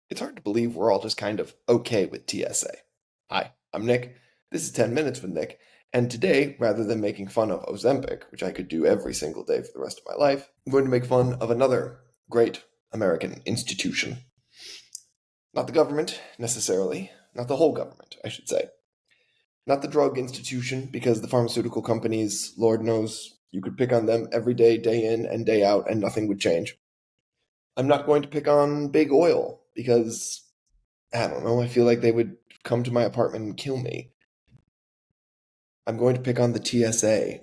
It's hard to believe we're all just kind of okay with TSA. Hi, I'm Nick. This is 10 Minutes with Nick. And today, rather than making fun of Ozempic, which I could do every single day for the rest of my life, I'm going to make fun of another great American institution. Not the government, necessarily. Not the whole government, I should say. Not the drug institution, because the pharmaceutical companies, Lord knows, you could pick on them every day, day in and day out, and nothing would change. I'm not going to pick on big oil, because I don't know. I feel like they would come to my apartment and kill me. I'm going to pick on the TSA.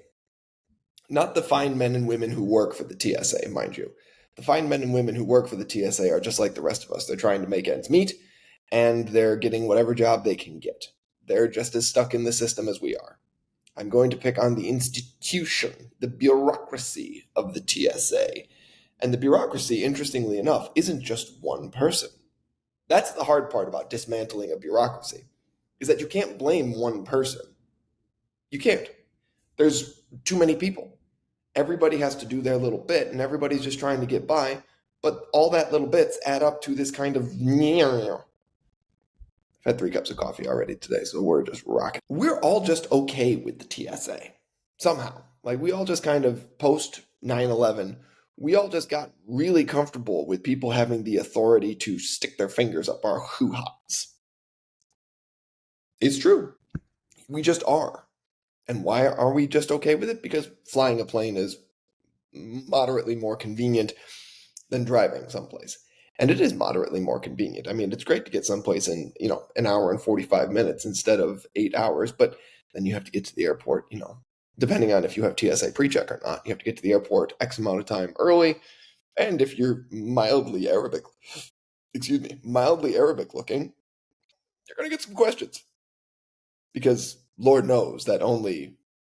Not the fine men and women who work for the TSA, mind you. The fine men and women who work for the TSA are just like the rest of us. They're trying to make ends meet, and they're getting whatever job they can get. They're just as stuck in the system as we are. I'm going to pick on the institution, the bureaucracy of the TSA. And the bureaucracy, interestingly enough, isn't just one person. That's the hard part about dismantling a bureaucracy, is that you can't blame one person. You can't. There's too many people. Everybody has to do their little bit, and everybody's just trying to get by, but all that little bits add up to this kind of... I've had 3 cups of coffee already today, so we're just rocking. We're all just okay with the TSA, somehow. Like, we all just kind of, post 9/11, we all just got really comfortable with people having the authority to stick their fingers up our hoo-has. It's true. We just are. And why are we just okay with it? Because flying a plane is moderately more convenient than driving someplace. And it is moderately more convenient. I mean, it's great to get someplace in, an hour and 45 minutes instead of 8 hours, but then you have to get to the airport, depending on if you have TSA pre-check or not. You have to get to the airport X amount of time early. And if you're mildly Arabic looking, you're going to get some questions. Because Lord knows that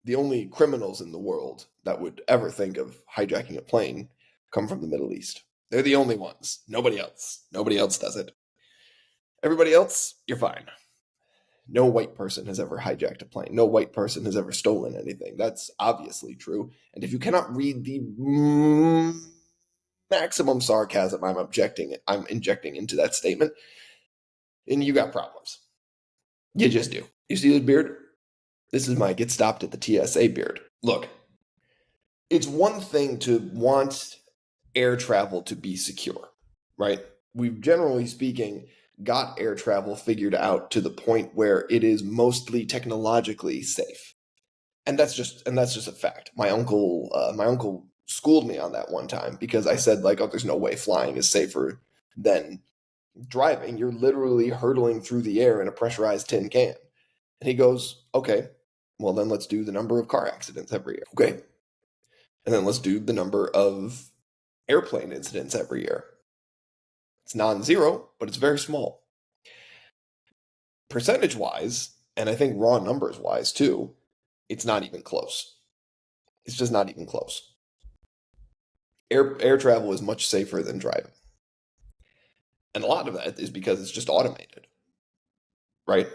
the only criminals in the world that would ever think of hijacking a plane come from the Middle East. They're the only ones. Nobody else. Nobody else does it. Everybody else, you're fine. No white person has ever hijacked a plane. No white person has ever stolen anything. That's obviously true. And if you cannot read the maximum sarcasm I'm injecting into that statement, then you got problems. You just do. You see this beard? This is my get stopped at the TSA beard. Look, it's one thing to want air travel to be secure, right? We've, generally speaking, got air travel figured out to the point where it is mostly technologically safe. And that's just a fact. My uncle schooled me on that one time because I said, like, oh, there's no way flying is safer than driving. You're literally hurtling through the air in a pressurized tin can. And he goes, okay, well, then let's do the number of car accidents every year. Okay. And then let's do the number of airplane incidents every year. It's non-zero, but it's very small. Percentage-wise, and I think raw numbers-wise too, it's not even close. It's just not even close. Air travel is much safer than driving. And a lot of that is because it's just automated, right?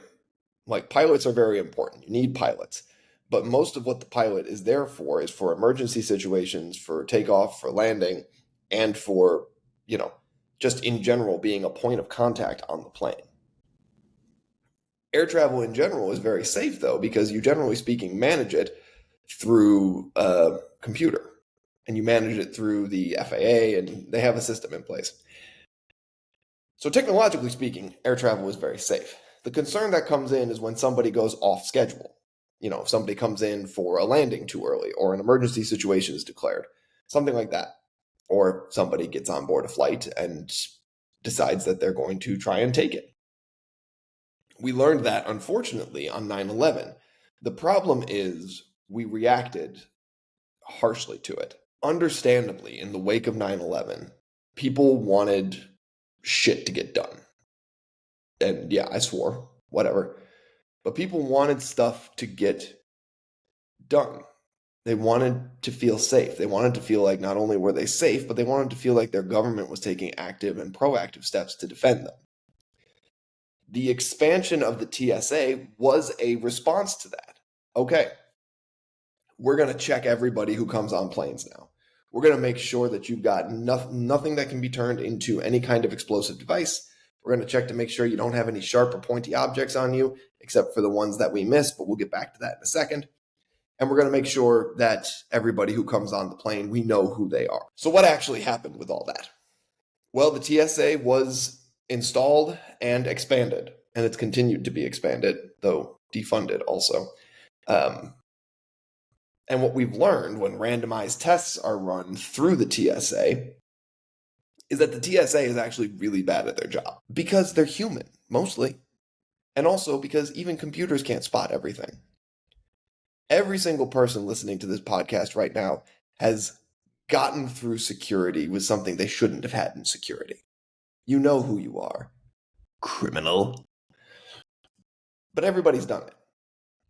Like, pilots are very important. You need pilots. But most of what the pilot is there for is for emergency situations, for takeoff, for landing, and for, just in general being a point of contact on the plane. Air travel in general is very safe, though, because you, generally speaking, manage it through a computer. And you manage it through the FAA, and they have a system in place. So technologically speaking, air travel is very safe. The concern that comes in is when somebody goes off schedule. If somebody comes in for a landing too early, or an emergency situation is declared, something like that. Or somebody gets on board a flight and decides that they're going to try and take it. We learned that, unfortunately, on 9/11. The problem is we reacted harshly to it. Understandably, in the wake of 9/11, people wanted shit to get done. And yeah, I swore, whatever. But people wanted stuff to get done. They wanted to feel safe. They wanted to feel like not only were they safe, but they wanted to feel like their government was taking active and proactive steps to defend them. The expansion of the TSA was a response to that. Okay, we're going to check everybody who comes on planes now. We're going to make sure that you've got nothing that can be turned into any kind of explosive device. We're going to check to make sure you don't have any sharp or pointy objects on you, except for the ones that we missed, but we'll get back to that in a second. And we're going to make sure that everybody who comes on the plane, we know who they are. So what actually happened with all that? Well, the TSA was installed and expanded, and it's continued to be expanded, though defunded also. And what we've learned when randomized tests are run through the TSA is that the TSA is actually really bad at their job because they're human, mostly. And also because even computers can't spot everything. Every single person listening to this podcast right now has gotten through security with something they shouldn't have had in security. You know who you are. Criminal. But everybody's done it.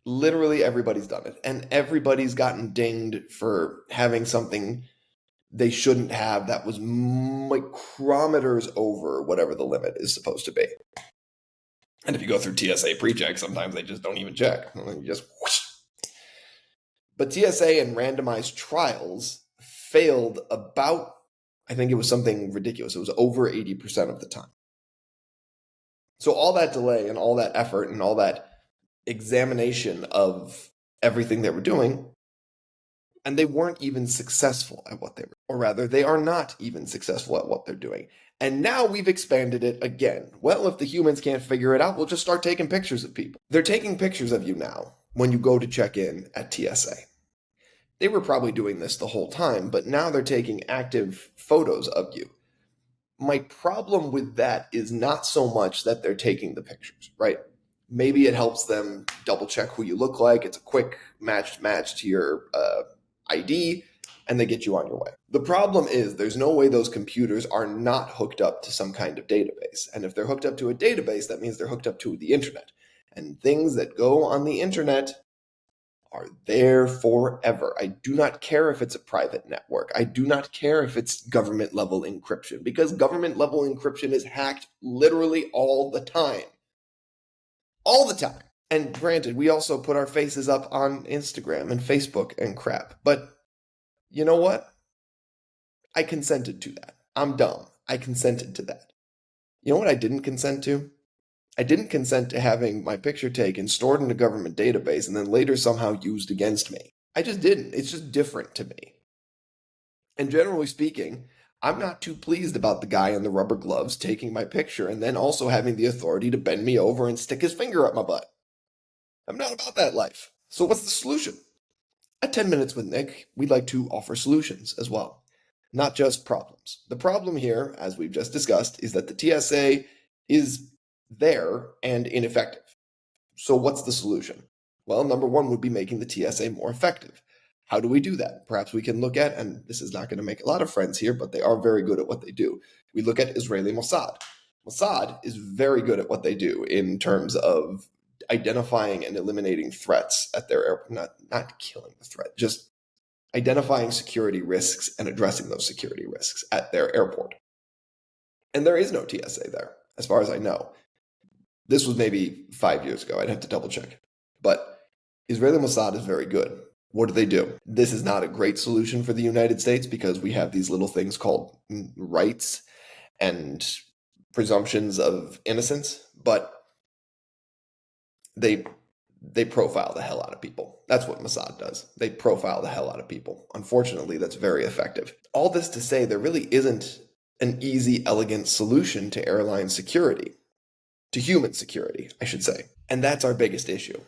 Literally everybody's done it. And everybody's gotten dinged for having something they shouldn't have that was micrometers over whatever the limit is supposed to be. And if you go through TSA pre-check, sometimes they just don't even check. You just whoosh. But TSA and randomized trials failed about, I think it was something ridiculous. It was over 80% of the time. So all that delay and all that effort and all that examination of everything they were doing, and they weren't even successful at what they were, or rather, they are not even successful at what they're doing. And now we've expanded it again. Well, if the humans can't figure it out, we'll just start taking pictures of people. They're taking pictures of you now when you go to check in at TSA. They were probably doing this the whole time, but now they're taking active photos of you. My problem with that is not so much that they're taking the pictures, right? Maybe it helps them double check who you look like. It's a quick match to your ID, and they get you on your way. The problem is there's no way those computers are not hooked up to some kind of database. And if they're hooked up to a database, that means they're hooked up to the internet. And things that go on the internet are there forever. I do not care if it's a private network. I do not care if it's government level encryption, because government level encryption is hacked literally all the time. All the time. And granted, we also put our faces up on Instagram and Facebook and crap. But you know what? I consented to that. I'm dumb. I consented to that. You know what I didn't consent to? I didn't consent to having my picture taken, stored in a government database, and then later somehow used against me. I just didn't. It's just different to me. And generally speaking, I'm not too pleased about the guy in the rubber gloves taking my picture and then also having the authority to bend me over and stick his finger up my butt. I'm not about that life. So what's the solution? At 10 Minutes with Nick, we'd like to offer solutions as well, not just problems. The problem here, as we've just discussed, is that the TSA is there and ineffective. So what's the solution? Well, number one would be making the TSA more effective. How do we do that? Perhaps we can look at, and this is not going to make a lot of friends here, but they are very good at what they do. We look at Israeli Mossad. Mossad is very good at what they do in terms of identifying and eliminating threats at their airport, not killing the threat, just identifying security risks and addressing those security risks at their airport. And there is no TSA there, as far as I know. This was maybe 5 years ago. I'd have to double check. But Israeli Mossad is very good. What do they do? This is not a great solution for the United States because we have these little things called rights and presumptions of innocence, but they profile the hell out of people. That's what Mossad does. They profile the hell out of people. Unfortunately, that's very effective. All this to say, there really isn't an easy, elegant solution to airline security. To human security, I should say. And that's our biggest issue.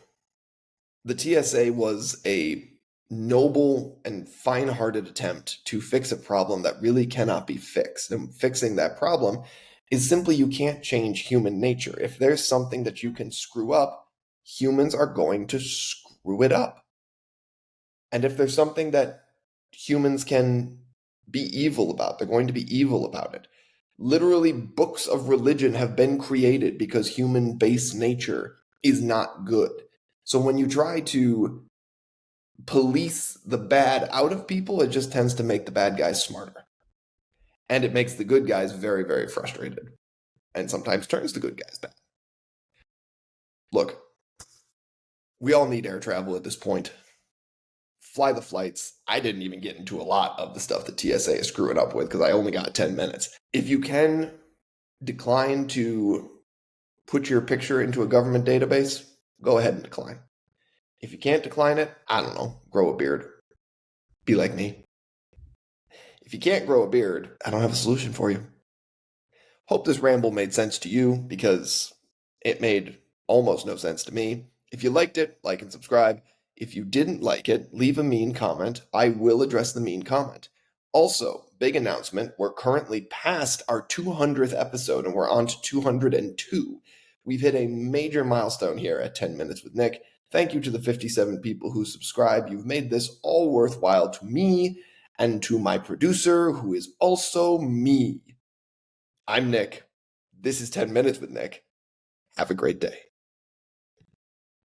The TSA was a noble and fine-hearted attempt to fix a problem that really cannot be fixed. And fixing that problem is simply you can't change human nature. If there's something that you can screw up, humans are going to screw it up. And if there's something that humans can be evil about, they're going to be evil about it. Literally, books of religion have been created because human base nature is not good. So when you try to police the bad out of people, it just tends to make the bad guys smarter. And it makes the good guys very, very frustrated. And sometimes turns the good guys bad. Look, we all need air travel at this point. Fly the flights. I didn't even get into a lot of the stuff that TSA is screwing up with because I only got 10 minutes. If you can decline to put your picture into a government database, go ahead and decline. If you can't decline it, I don't know, grow a beard. Be like me. If you can't grow a beard, I don't have a solution for you. Hope this ramble made sense to you because it made almost no sense to me. If you liked it, like and subscribe. If you didn't like it, leave a mean comment. I will address the mean comment. Also, big announcement, we're currently past our 200th episode and we're on to 202. We've hit a major milestone here at 10 Minutes with Nick. Thank you to the 57 people who subscribe. You've made this all worthwhile to me and to my producer, who is also me. I'm Nick. This is 10 Minutes with Nick. Have a great day.